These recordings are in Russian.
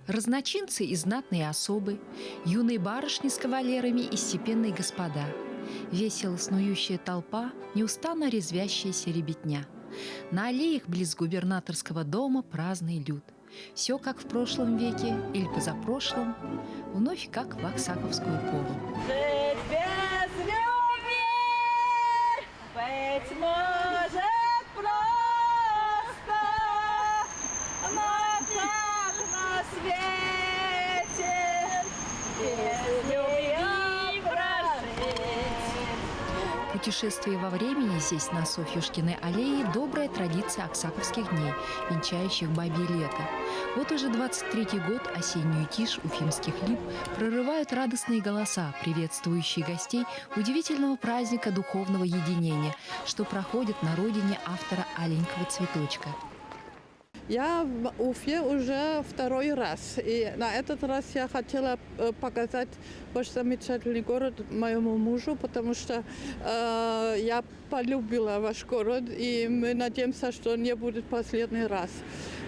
Разночинцы и знатные особы, юные барышни с кавалерами и степенные господа, весело снующая толпа, неустанно резвящаяся ребятня. На аллеях близ губернаторского дома праздный люд. Все как в прошлом веке или позапрошлом, вновь как в аксаковскую пору. Жить без любви, быть может, просто, но как на свете без любви прожить. Путешествие во времени здесь, на Софьюшкиной аллее, добрая традиция аксаковских дней, венчающих бабье лето. Вот уже 23-й год осеннюю тишь уфимских лип прорывают радостные голоса, приветствующие гостей удивительного праздника духовного единения, что проходит на родине автора «Аленького цветочка». Я в Уфе уже второй раз. И на этот раз я хотела показать ваш замечательный город моему мужу, потому что я полюбила ваш город, и мы надеемся, что не будет последний раз.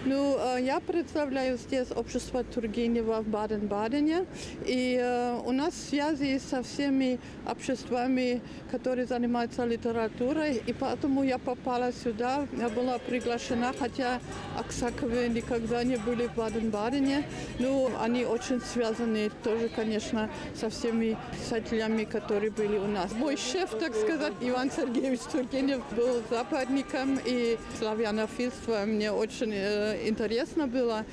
Ну, я представляю здесь общество Тургенева в Баден-Бадене, и у нас связи со всеми обществами, которые занимаются литературой, и поэтому я попала сюда. Я была приглашена, хотя аксаковы никогда не были в Баден-Бадене. Ну, они очень связаны тоже, конечно, со всеми писателями, которые были у нас. Мой шеф, так сказать, Иван Сергеевич Тургенев, был западником и славянофильство мне очень интересно было.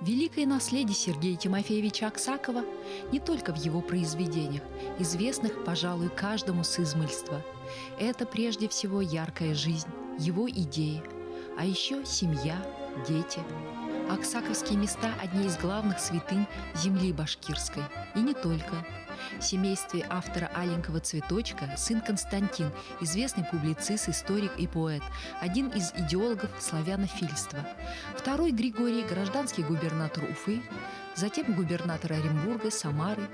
Великое наследие Сергея Тимофеевича Аксакова не только в его произведениях, известных, пожалуй, каждому с измольства. Это прежде всего яркая жизнь, его идеи, а еще семья, дети. Аксаковские места – одни из главных святынь земли башкирской. И не только. В семействе автора «Аленького цветочка» сын Константин, известный публицист, историк и поэт, один из идеологов славянофильства. Второй Григорий – гражданский губернатор Уфы, затем губернатор Оренбурга, Самары.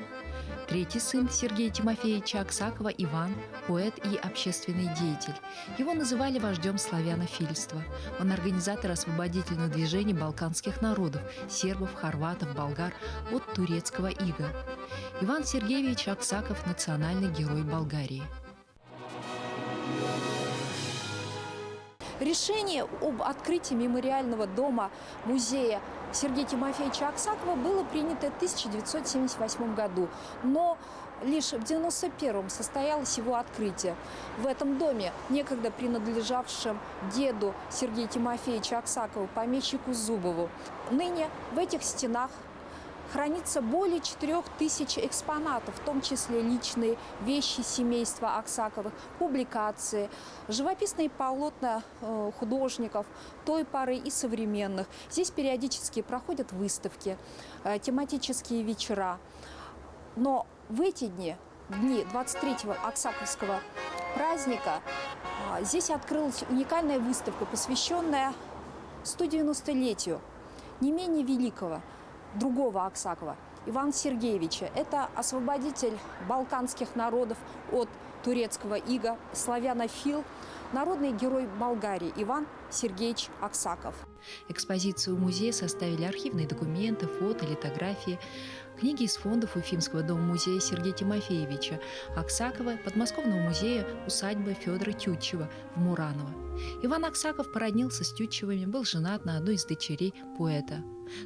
Третий сын Сергея Тимофеевича Аксакова Иван – поэт и общественный деятель. Его называли вождем славянофильства. Он организатор освободительных движений балканских народов – сербов, хорватов, болгар – от турецкого ига. Иван Сергеевич Аксаков – национальный герой Болгарии. Решение об открытии мемориального дома-музея Сергея Тимофеевича Аксакова было принято в 1978 году, но лишь в 1991 состоялось его открытие. В этом доме, некогда принадлежавшем деду Сергея Тимофеевича Аксакова, помещику Зубову, ныне в этих стенах хранится более 4000 экспонатов, в том числе личные вещи семейства Аксаковых, публикации, живописные полотна художников той поры и современных. Здесь периодически проходят выставки, тематические вечера. Но в эти дни 23-го Аксаковского праздника, здесь открылась уникальная выставка, посвященная 190-летию не менее великого другого Аксакова, Ивана Сергеевича. Это освободитель балканских народов от турецкого ига, славянофил, народный герой Болгарии Иван Сергеевич Аксаков. Экспозицию музея составили архивные документы, фото, литографии, книги из фондов Уфимского дома-музея Сергея Тимофеевича Аксакова, подмосковного музея усадьбы Федора Тютчева в Мураново. Иван Аксаков породнился с Тютчевыми, был женат на одной из дочерей поэта.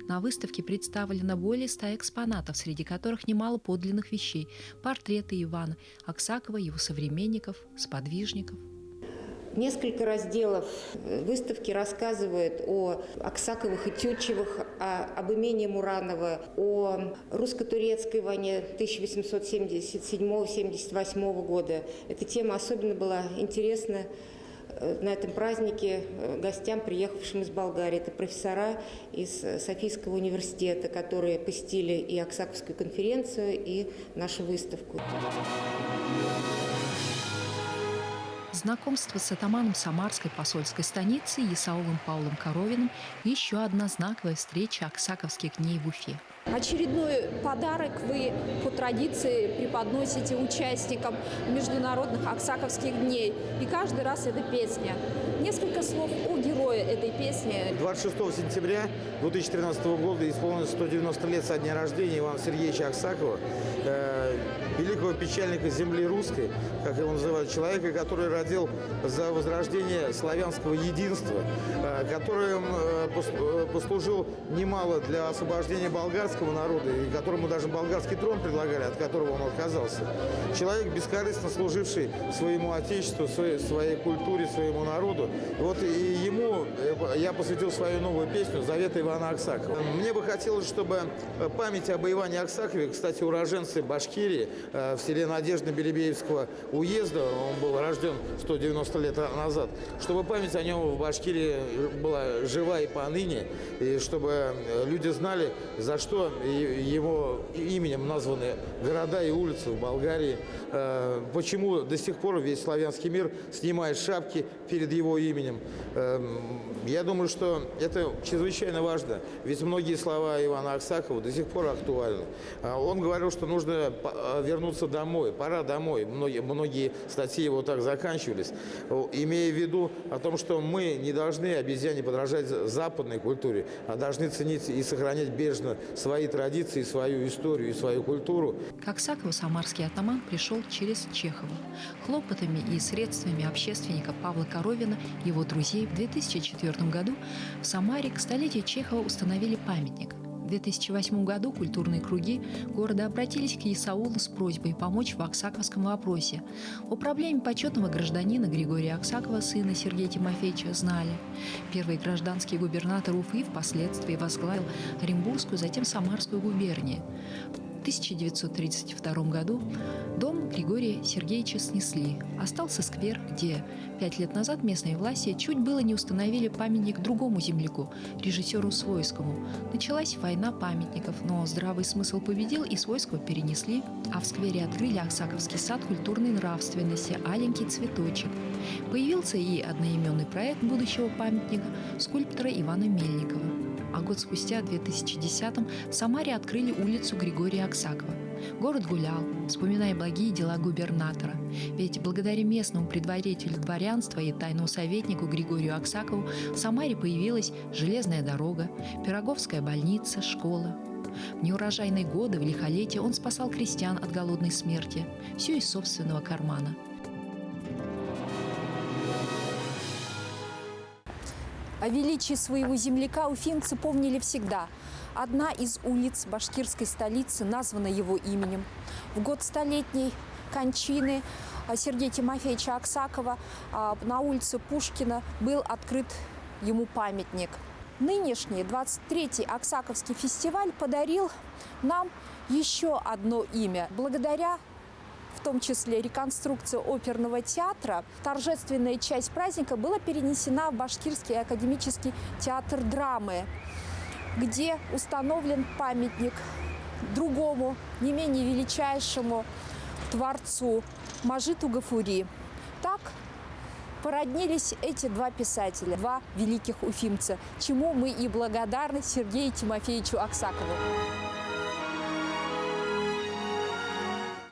На выставке представлено более 100 экспонатов, среди которых немало подлинных вещей, портреты Ивана Аксакова, его современников, сподвижников. Несколько разделов выставки рассказывают о Аксаковых и Тютчевых, об имении Муранова, о русско-турецкой войне 1877-78 года. Эта тема особенно была интересна на этом празднике гостям, приехавшим из Болгарии. Это профессора из Софийского университета, которые посетили и Аксаковскую конференцию, и нашу выставку. Знакомство с атаманом Самарской посольской станицы Исаулом Павлом Коровиным – еще одна знаковая встреча аксаковских дней в Уфе. Очередной подарок вы по традиции преподносите участникам международных Аксаковских дней. И каждый раз это песня. Несколько слов о герое этой песни. 26 сентября 2013 года исполнилось 190 лет со дня рождения Ивана Сергеевича Аксакова, великого печальника земли русской, как его называют, человека, который родил за возрождение славянского единства, который послужил немало для освобождения болгарского народа, и которому даже болгарский трон предлагали, от которого он отказался. Человек, бескорыстно служивший своему отечеству, своей культуре, своему народу. Вот и ему я посвятил свою новую песню «Заветы Ивана Аксакова». Мне бы хотелось, чтобы память об Иване Аксакове, кстати, уроженцы Башкирии, в селе Надежда-Белебеевского уезда, он был рожден 190 лет назад, чтобы память о нем в Башкирии была жива и поныне, и чтобы люди знали, за что его именем названы города и улицы в Болгарии, почему до сих пор весь славянский мир снимает шапки перед его именем. Я думаю, что это чрезвычайно важно, ведь многие слова Ивана Аксакова до сих пор актуальны. Он говорил, что нужно вернуться домой, пора домой. Многие статьи его так заканчивались, имея в виду о том, что мы не должны обезьяне подражать западной культуре, а должны ценить и сохранять бережно свои традиции, свою историю и свою культуру. К Аксакову самарский атаман пришел через Чехова. Хлопотами и средствами общественника Павла Коровина и его друзей в 2004 году в Самаре к столетию Чехова установили памятник. В 2008 году культурные круги города обратились к Исаулу с просьбой помочь в Аксаковском вопросе. О проблеме почетного гражданина Григория Аксакова, сына Сергея Тимофеевича, знали. Первый гражданский губернатор Уфы впоследствии возглавил Оренбургскую, затем Самарскую губернии. В 1932 году дом Григория Сергеевича снесли. Остался сквер, где 5 лет назад местные власти чуть было не установили памятник другому земляку, режиссеру Свойскому. Началась война памятников, но здравый смысл победил, и Свойского перенесли, а в сквере открыли Аксаковский сад культурной нравственности «Аленький цветочек». Появился и одноименный проект будущего памятника скульптора Ивана Мельникова. А год спустя, в 2010-м, в Самаре открыли улицу Григория Аксакова. Город гулял, вспоминая благие дела губернатора. Ведь благодаря местному предводителю дворянства и тайному советнику Григорию Аксакову в Самаре появилась железная дорога, Пироговская больница, школа. В неурожайные годы, в лихолетие, он спасал крестьян от голодной смерти. Все из собственного кармана. О величии своего земляка уфимцы помнили всегда. Одна из улиц башкирской столицы названа его именем. В год столетней кончины Сергея Тимофеевича Аксакова на улице Пушкина был открыт ему памятник. Нынешний 23-й Аксаковский фестиваль подарил нам еще одно имя. Благодаря в том числе реконструкция оперного театра, торжественная часть праздника была перенесена в Башкирский академический театр драмы, где установлен памятник другому, не менее величайшему творцу Мажиту Гафури. Так породнились эти два писателя, два великих уфимца, чему мы и благодарны Сергею Тимофеевичу Аксакову.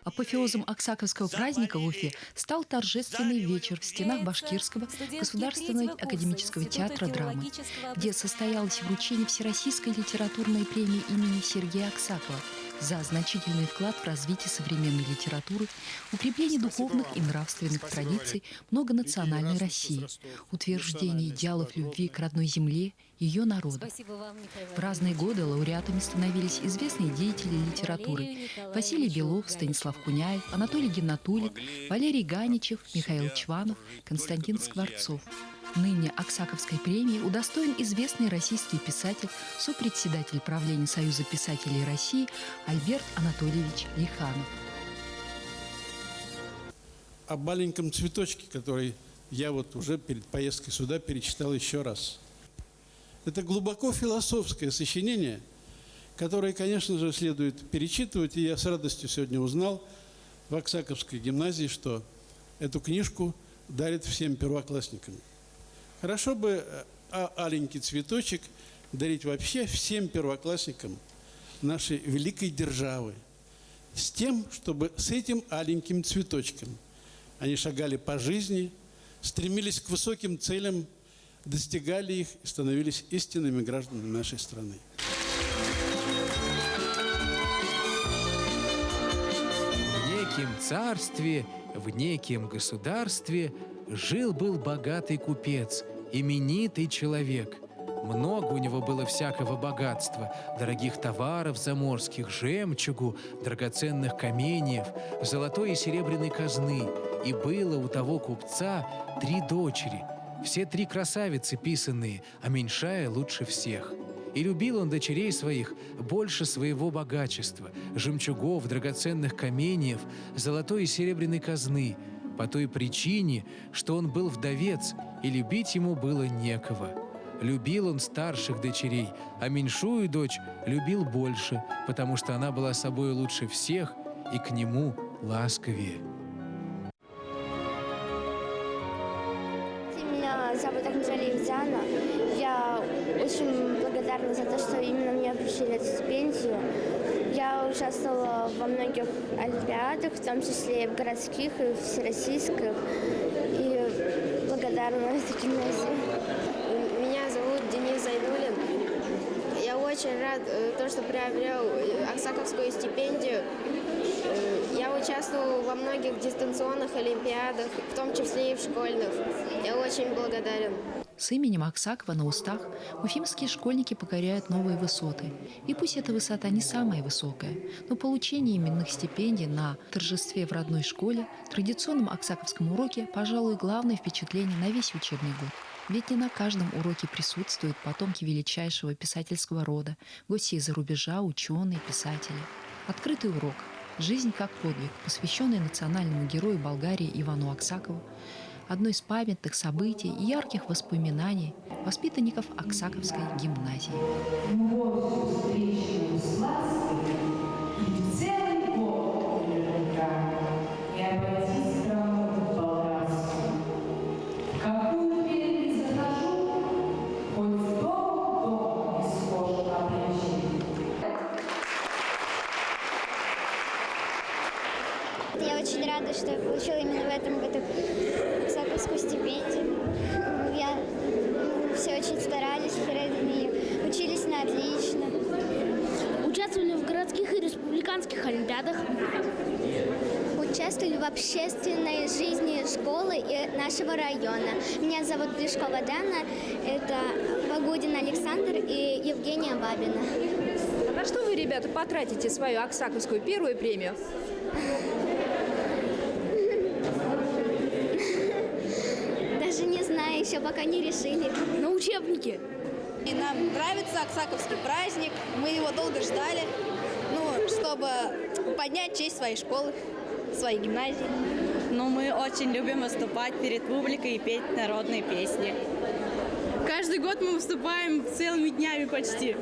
Апофеозом Аксаковского праздника в Уфе стал торжественный вечер в стенах Башкирского государственного академического театра драмы, где состоялось вручение Всероссийской литературной премии имени Сергея Аксакова за значительный вклад в развитие современной литературы, укрепление духовных и нравственных традиций многонациональной России, утверждение идеалов любви к родной земле, ее народу. В разные годы лауреатами становились известные деятели литературы: Василий Белов, Станислав Куняев, Анатолий Геннатулик, Валерий Ганичев, Михаил Чванов, Константин Скворцов. Ныне Аксаковской премии удостоен известный российский писатель, сопредседатель правления Союза писателей России Альберт Анатольевич Лиханов. О маленьком цветочке, который я вот уже перед поездкой сюда перечитал еще раз. Это глубоко философское сочинение, которое, конечно же, следует перечитывать. И я с радостью сегодня узнал в Аксаковской гимназии, что эту книжку дарят всем первоклассникам. Хорошо бы «Аленький цветочек» дарить вообще всем первоклассникам, нашей великой державы, с тем, чтобы с этим аленьким цветочком они шагали по жизни, стремились к высоким целям, достигали их и становились истинными гражданами нашей страны. В некем царстве, в некем государстве жил-был богатый купец, именитый человек. Много у него было всякого богатства, дорогих товаров заморских, жемчугу, драгоценных каменьев, золотой и серебряной казны. И было у того купца 3 дочери, все 3 красавицы писанные, а меньшая лучше всех. И любил он дочерей своих больше своего богачества, жемчугов, драгоценных каменьев, золотой и серебряной казны, по той причине, что он был вдовец, и любить ему было некого. Любил он старших дочерей, а меньшую дочь любил больше, потому что она была собой лучше всех и к нему ласковее. Меня зовут Ахмеджалиева Диана. Я очень благодарна за то, что именно мне вручили эту стипендию. Я участвовала во многих олимпиадах, в том числе и в городских, и в всероссийских. И благодарна этой гимназии. Меня зовут Денис Зайнулин. Я очень рад, что приобрел Аксаковскую стипендию. Я участвовал во многих дистанционных олимпиадах, в том числе и в школьных. Я очень благодарен. С именем Аксакова на устах уфимские школьники покоряют новые высоты. И пусть эта высота не самая высокая, но получение именных стипендий на торжестве в родной школе, традиционном аксаковском уроке, пожалуй, главное впечатление на весь учебный год. Ведь не на каждом уроке присутствуют потомки величайшего писательского рода, гости из-за рубежа, ученые, писатели. Открытый урок «Жизнь как подвиг», посвященный национальному герою Болгарии Ивану Аксакову, одно из памятных событий и ярких воспоминаний воспитанников Аксаковской гимназии. Я очень рада, что я получила именно в этом году Аксаковскую стипендию. Все очень старались перед ней, учились на отлично. Участвовали в городских и республиканских олимпиадах. Участвовали в общественной жизни школы и нашего района. Меня зовут Плешкова Дана, это Погодин Александр и Евгения Бабина. А на что вы, ребята, потратите свою Аксаковскую первую премию? Даже не знаю, еще пока не решили. На учебники. И нам нравится Аксаковский праздник, мы его долго ждали, чтобы поднять честь своей школы, своей гимназии. Но мы очень любим выступать перед публикой и петь народные песни. Каждый год мы выступаем целыми днями почти.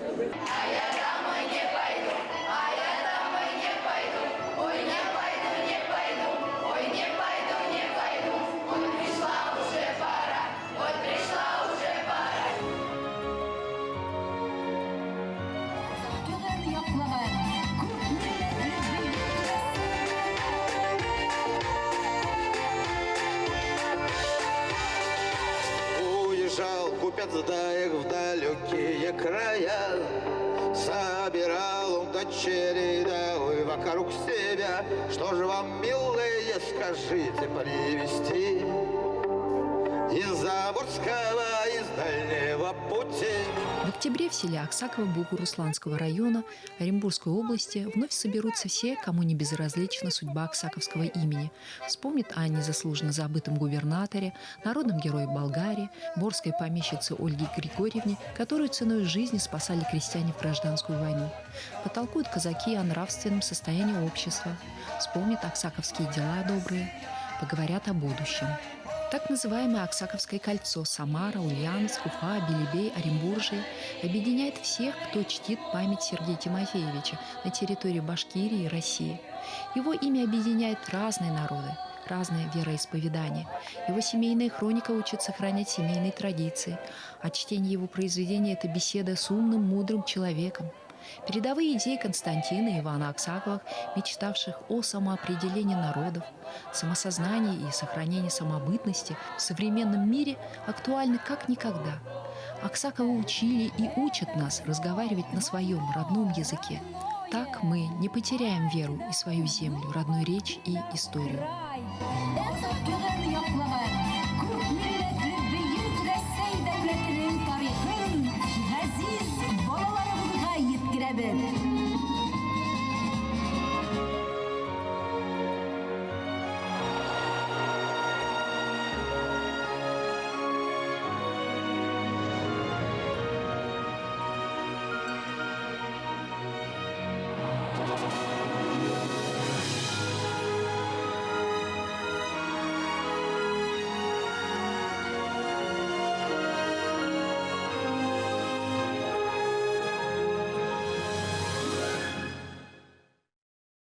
Купец даек в далекие края, собирал он дочерей да вокруг себя. Что же вам, милые, скажите, привезти из Заморского, из дальнего пути? В октябре в селе Аксаково Бугурусланского района Оренбургской области вновь соберутся все, кому не безразлична судьба аксаковского имени. Вспомнят о незаслуженно забытом губернаторе, народном герое Болгарии, борской помещице Ольге Григорьевне, которую ценой жизни спасали крестьяне в гражданскую войну. Потолкуют казаки о нравственном состоянии общества, вспомнят аксаковские дела добрые, поговорят о будущем. Так называемое Аксаковское кольцо Самара, Ульяновск, Уфа, Белебей, Оренбуржье объединяет всех, кто чтит память Сергея Тимофеевича на территории Башкирии и России. Его имя объединяет разные народы, разное вероисповедание. Его семейная хроника учит сохранять семейные традиции, а чтение его произведений – это беседа с умным, мудрым человеком. Передовые идеи Константина и Ивана Аксаковых, мечтавших о самоопределении народов, самосознании и сохранении самобытности в современном мире, актуальны как никогда. Аксаковы учили и учат нас разговаривать на своем родном языке. Так мы не потеряем веру и свою землю, родную речь и историю.